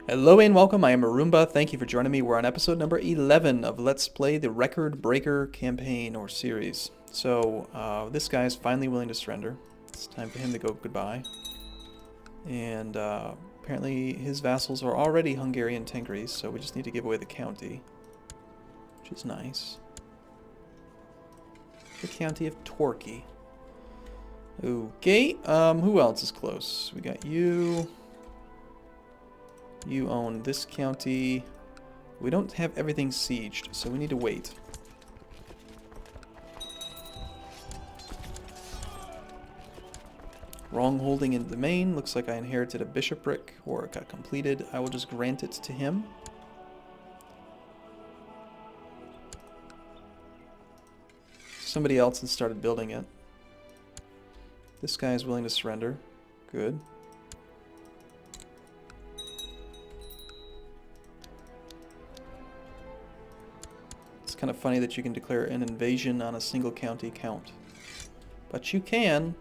Hello and welcome, I am Arumba. Thank you for joining me. We're on episode number 11 of Let's Play the Record Breaker campaign or series. So, this guy is finally willing to surrender. It's time for him to go goodbye. And apparently his vassals are already Hungarian Tengris, so we just need to give away the county, which is nice. The county of Torquay. Okay, who else is close? We got you. You own this county. We don't have everything sieged, so we need to wait. Wrong holding in the main. Looks like I inherited a bishopric, or it got completed. I will just grant it to him. Somebody else has started building it. This guy is willing to surrender. Good. It's kind of funny that you can declare an invasion on a single county count. But you can.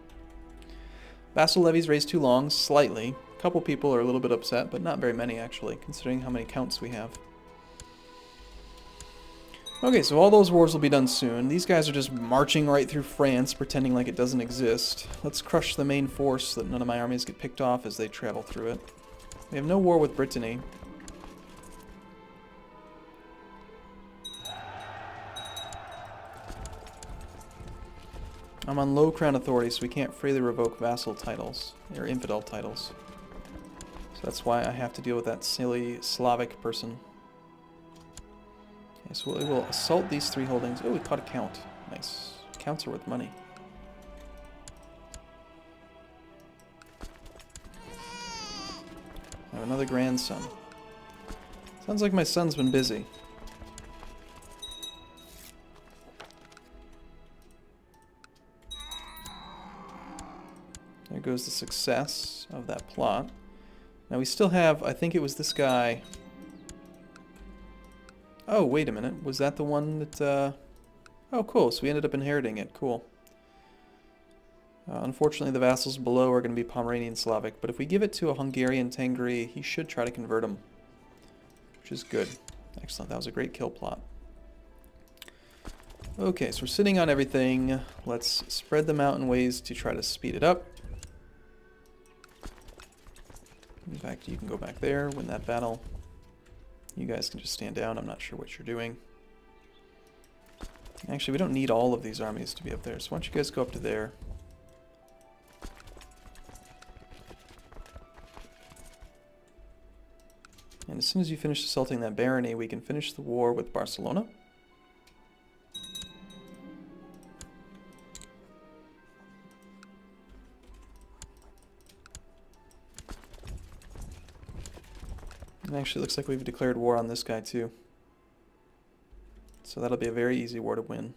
Vassal levies raised too long, slightly. A couple people are a little bit upset, but not very many actually, considering how many counts we have. Okay, so all those wars will be done soon. These guys are just marching right through France, pretending like it doesn't exist. Let's crush the main force so that none of my armies get picked off as they travel through it. We have no war with Brittany. I'm on low crown authority, so we can't freely revoke vassal titles, or infidel titles. So that's why I have to deal with that silly Slavic person. Okay, so we will assault these three holdings. Oh, we caught a count. Nice. Counts are worth money. I have another grandson. Sounds like my son's been busy. There goes the success of that plot. Now we still have, I think it was this guy. Oh, wait a minute. Was that the one that, Oh, cool. So we ended up inheriting it. Cool. Unfortunately, the vassals below are going to be Pomeranian Slavic, but if we give it to a Hungarian Tengri, he should try to convert him, which is good. Excellent. That was a great kill plot. Okay, so we're sitting on everything. Let's spread them out in ways to try to speed it up. In fact, you can go back there, win that battle. You guys can just stand down. I'm not sure what you're doing. Actually, we don't need all of these armies to be up there, so why don't you guys go up to there. And as soon as you finish assaulting that barony, we can finish the war with Barcelona. And actually, it looks like we've declared war on this guy too. So that'll be a very easy war to win.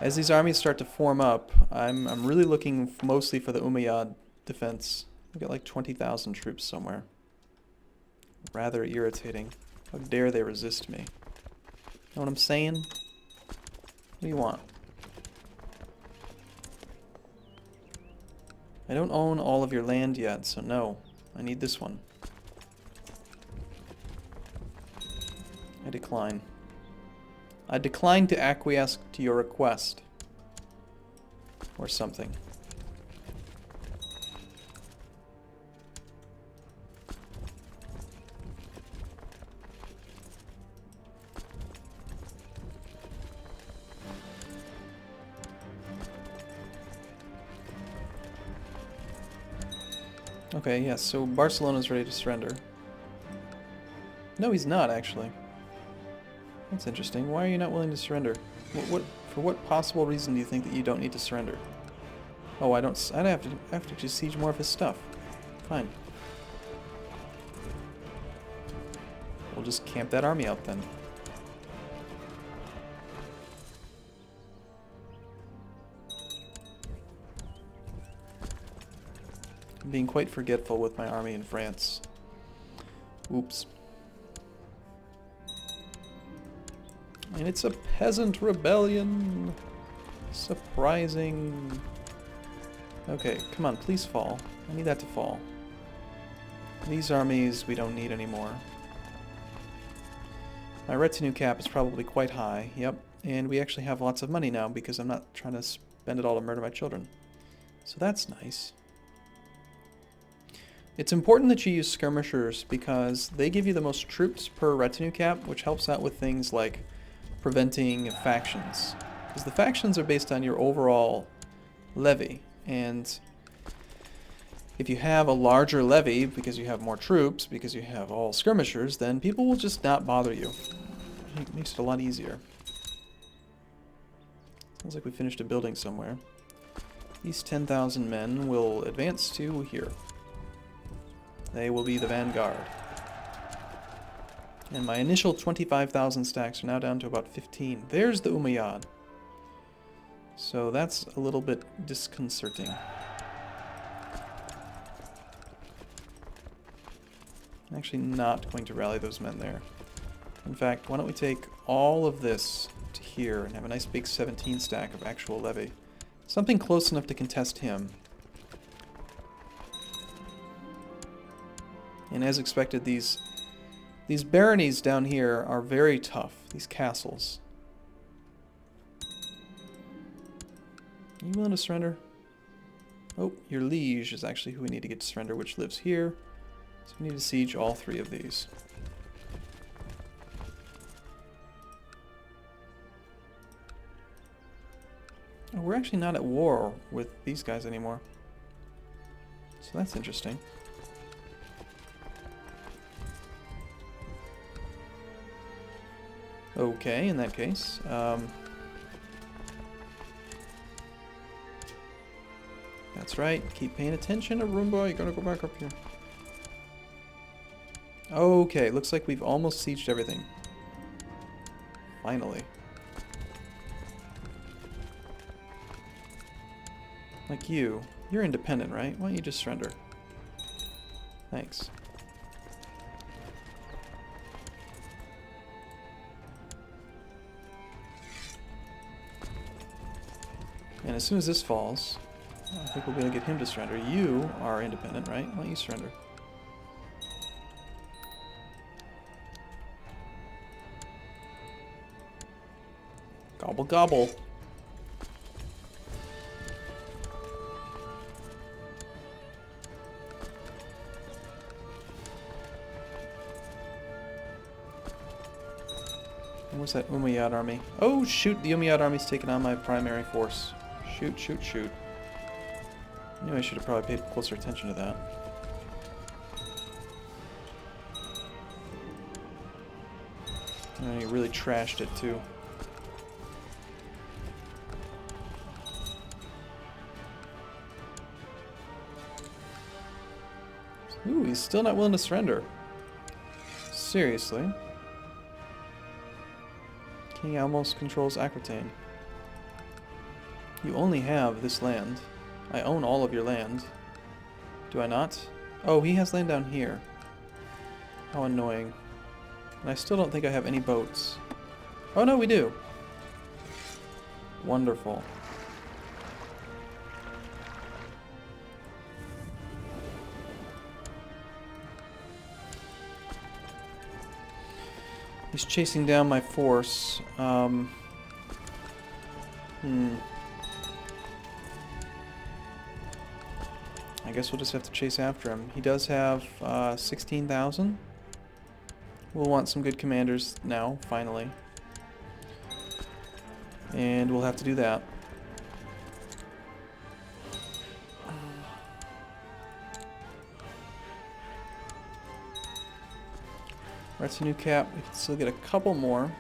As these armies start to form up, I'm really looking mostly for the Umayyad defense. We've got like 20,000 troops somewhere. Rather irritating. How dare they resist me? Know what I'm saying? What do you want? I don't own all of your land yet, so no. I need this one. I decline. I decline to acquiesce to your request. Or something. Okay, yes, so Barcelona's ready to surrender. No, he's not, actually. That's interesting. Why are you not willing to surrender? For what possible reason do you think that you don't need to surrender? Oh, I have to just siege more of his stuff. Fine. We'll just camp that army out then. I'm being quite forgetful with my army in France. Oops. And it's a peasant rebellion. Surprising. Okay, come on, please fall. I need that to fall. These armies we don't need anymore. My retinue cap is probably quite high, yep. And we actually have lots of money now because I'm not trying to spend it all to murder my children. So that's nice. It's important that you use skirmishers because they give you the most troops per retinue cap, which helps out with things like preventing factions. Because the factions are based on your overall levy, and if you have a larger levy because you have more troops, because you have all skirmishers, then people will just not bother you. It makes it a lot easier. Sounds like we finished a building somewhere. These 10,000 men will advance to here. They will be the vanguard. And my initial 25,000 stacks are now down to about 15. There's the Umayyad. So that's a little bit disconcerting. I'm actually not going to rally those men there. In fact, why don't we take all of this to here and have a nice big 17 stack of actual levy. Something close enough to contest him. And as expected, these baronies down here are very tough, these castles. Are you willing to surrender? Oh, your liege is actually who we need to get to surrender, which lives here. So we need to siege all three of these. Oh, we're actually not at war with these guys anymore. So that's interesting. Okay, in that case. That's right. Keep paying attention, Arumba. You're gonna go back up here. Okay, looks like we've almost sieged everything. Finally. Like you. You're independent, right? Why don't you just surrender? Thanks. And as soon as this falls, I think we'll be able to get him to surrender. You are independent, right? Why don't you surrender? Gobble gobble. And what's that Umayyad army? Oh shoot, the Umayyad army's taking on my primary force. Shoot, shoot, shoot. I knew I should have probably paid closer attention to that. And he really trashed it too. Ooh, he's still not willing to surrender. Seriously. King almost controls Aquitaine. You only have this land. I own all of your land. Do I not? Oh, he has land down here. How annoying. And I still don't think I have any boats. Oh no, we do. Wonderful. He's chasing down my force. I guess we'll just have to chase after him. He does have 16,000. We'll want some good commanders now, finally. And we'll have to do that. Retinue cap, we can still get a couple more.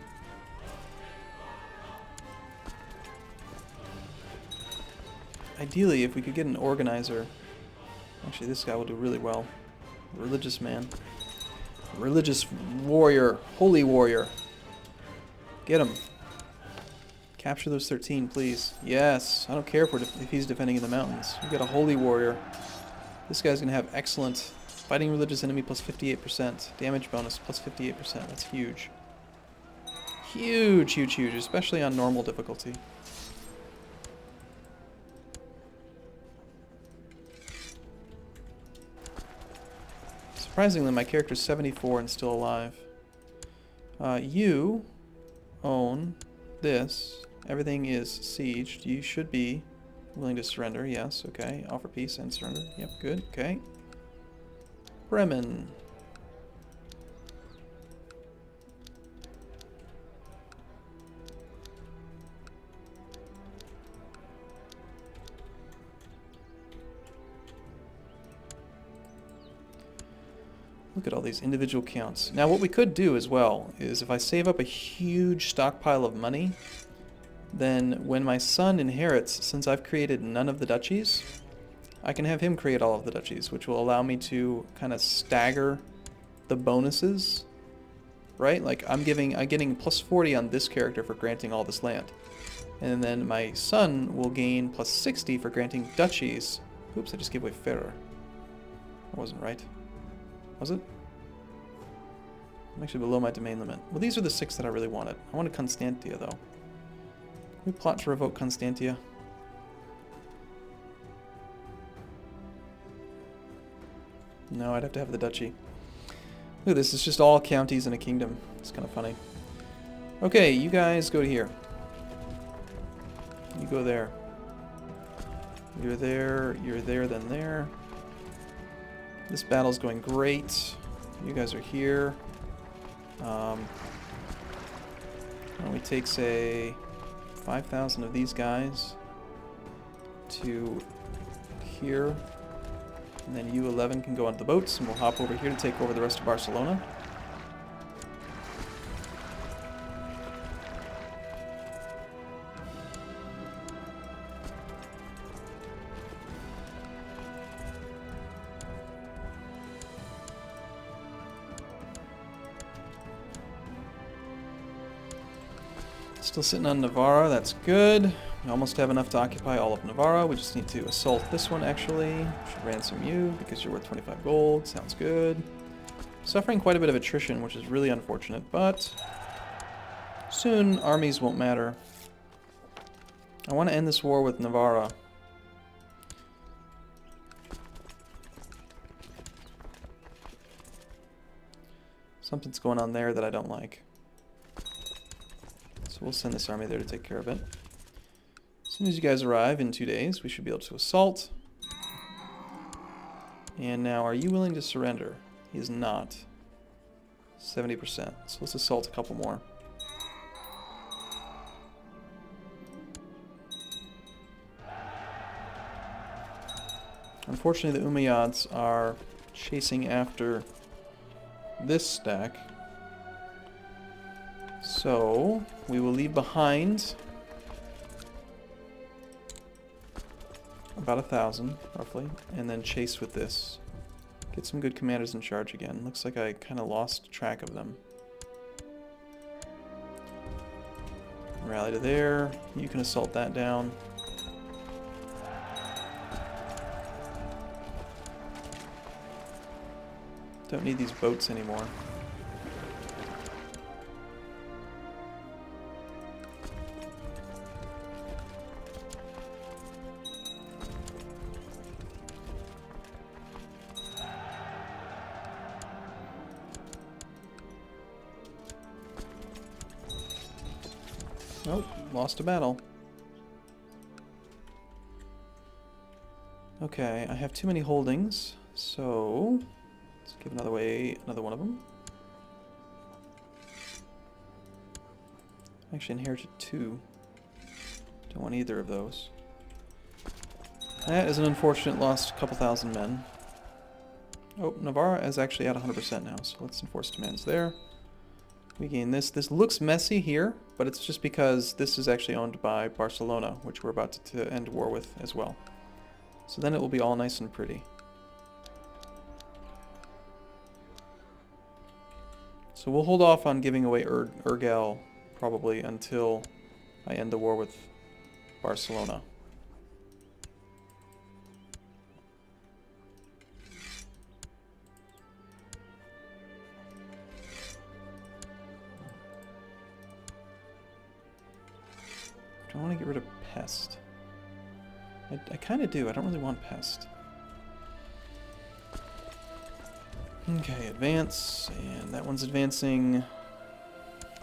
Ideally, if we could get an organizer. Actually, this guy will do really well. Religious man. Religious warrior. Holy warrior. Get him. Capture those 13, please. Yes. I don't care if he's defending in the mountains. We've got a holy warrior. This guy's going to have excellent fighting religious enemy plus 58%. Damage bonus plus 58%. That's huge. Huge, huge, huge. Especially on normal difficulty. Surprisingly, my character's 74 and still alive. You own this. Everything is sieged. You should be willing to surrender. Yes, okay. Offer peace and surrender. Yep, good. Okay. Bremen. Look at all these individual counts. Now what we could do as well is if I save up a huge stockpile of money, then when my son inherits, since I've created none of the duchies, I can have him create all of the duchies, which will allow me to kind of stagger the bonuses, right? Like I'm getting plus 40 on this character for granting all this land. And then my son will gain plus 60 for granting duchies. Oops, I just gave away Ferrer. That wasn't right. Was it? I'm actually below my domain limit. Well, these are the 6 that I really wanted. I wanted Constantia, though. Can we plot to revoke Constantia? No, I'd have to have the duchy. Look at this, it's just all counties in a kingdom. It's kind of funny. Okay, you guys go to here. You go there. You're there, then there. This battle's going great. You guys are here. Why don't we take, say, 5,000 of these guys to here. And then you 11 can go onto the boats, and we'll hop over here to take over the rest of Barcelona. Still sitting on Navarra, that's good. We almost have enough to occupy all of Navarra. We just need to assault this one, actually. Should ransom you, because you're worth 25 gold. Sounds good. Suffering quite a bit of attrition, which is really unfortunate, but soon armies won't matter. I want to end this war with Navarra. Something's going on there that I don't like. So we'll send this army there to take care of it. As soon as you guys arrive in 2 days, we should be able to assault. And now, are you willing to surrender? He is not. 70%. So let's assault a couple more. Unfortunately, the Umayyads are chasing after this stack. So, we will leave behind about 1,000, roughly, and then chase with this. Get some good commanders in charge again. Looks like I kind of lost track of them. Rally to there. You can assault that down. Don't need these boats anymore. Oh, lost a battle. Okay, I have too many holdings, so let's give another one of them. I actually inherited 2. Don't want either of those. That is an unfortunate loss, a couple thousand men. Oh, Navarra is actually at 100% now, so let's enforce demands there. We gain this. This looks messy here, but it's just because this is actually owned by Barcelona, which we're about to end war with as well. So then it will be all nice and pretty. So we'll hold off on giving away Urgell probably until I end the war with Barcelona. Do I want to get rid of Pest? I kind of do. I don't really want Pest. Okay, advance, and that one's advancing.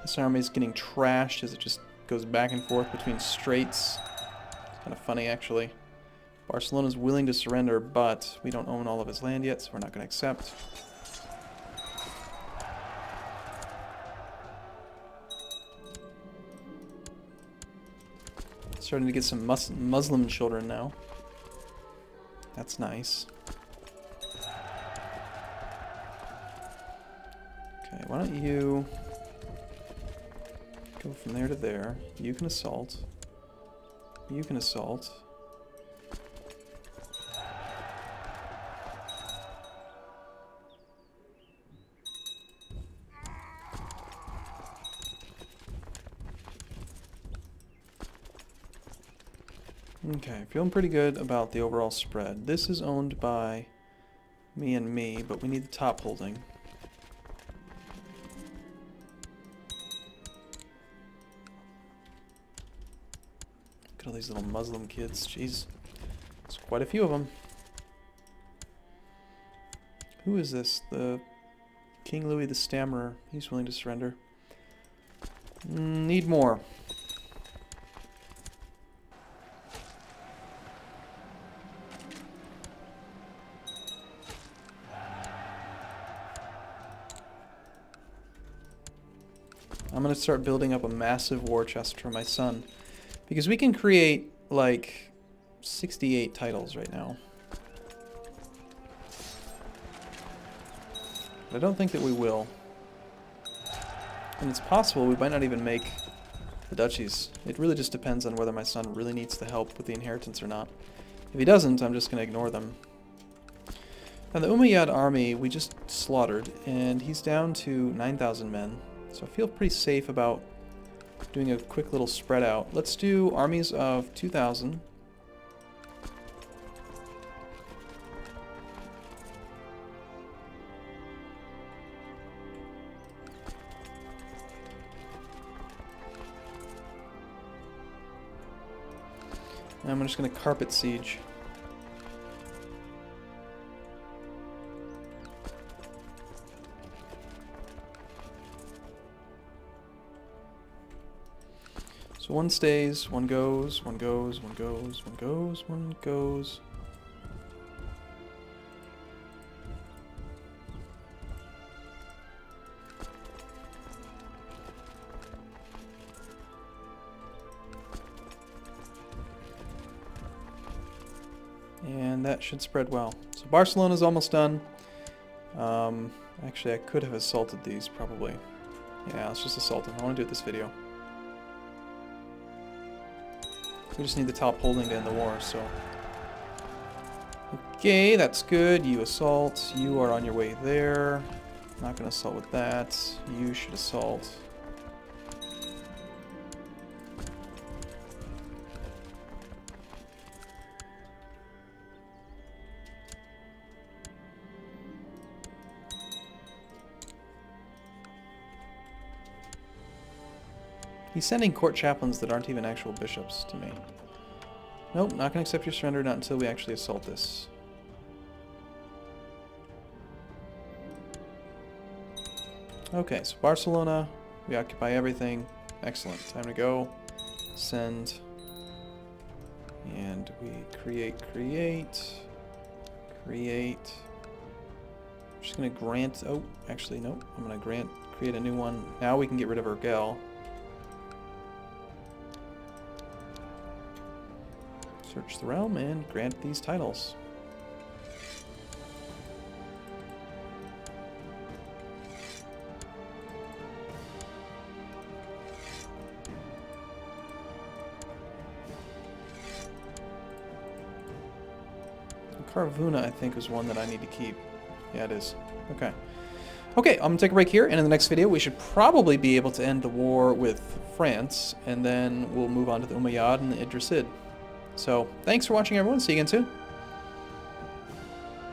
This army's getting trashed as it just goes back and forth between straits. It's kind of funny, actually. Barcelona's willing to surrender, but we don't own all of his land yet, so we're not going to accept. Starting to get some Muslim children now. That's nice. Okay, why don't you go from there to there. You can assault. You can assault. Okay, feeling pretty good about the overall spread. This is owned by me and me, but we need the top holding. Look at all these little Muslim kids. Jeez. There's quite a few of them. Who is this? The King Louis the Stammerer. He's willing to surrender. Need more. I'm going to start building up a massive war chest for my son. Because we can create, like, 68 titles right now. But I don't think that we will. And it's possible we might not even make the duchies. It really just depends on whether my son really needs the help with the inheritance or not. If he doesn't, I'm just going to ignore them. Now the Umayyad army we just slaughtered, and he's down to 9,000 men. So I feel pretty safe about doing a quick little spread out. Let's do armies of 2,000. And I'm just going to carpet siege. So one stays, one goes, one goes, one goes, one goes, one goes. And that should spread well. So Barcelona's almost done. Actually, I could have assaulted these, probably. Yeah, let's just assault them. I want to do it this video. We just need the top holding to end the war, so... Okay, that's good. You assault. You are on your way there. Not going to assault with that. You should assault. He's sending court chaplains that aren't even actual bishops to me. Nope, not going to accept your surrender, not until we actually assault this. Okay, so Barcelona, we occupy everything. Excellent. Time to go. Send. And we create. I'm just going to grant... Oh, actually, nope. I'm going to create a new one. Now we can get rid of Urgel. Search the realm and grant these titles. Carvuna, I think, is one that I need to keep. Yeah, it is. Okay. Okay, I'm going to take a break here, and in the next video we should probably be able to end the war with France, and then we'll move on to the Umayyad and the Idrisid. So, thanks for watching, everyone. See you again soon.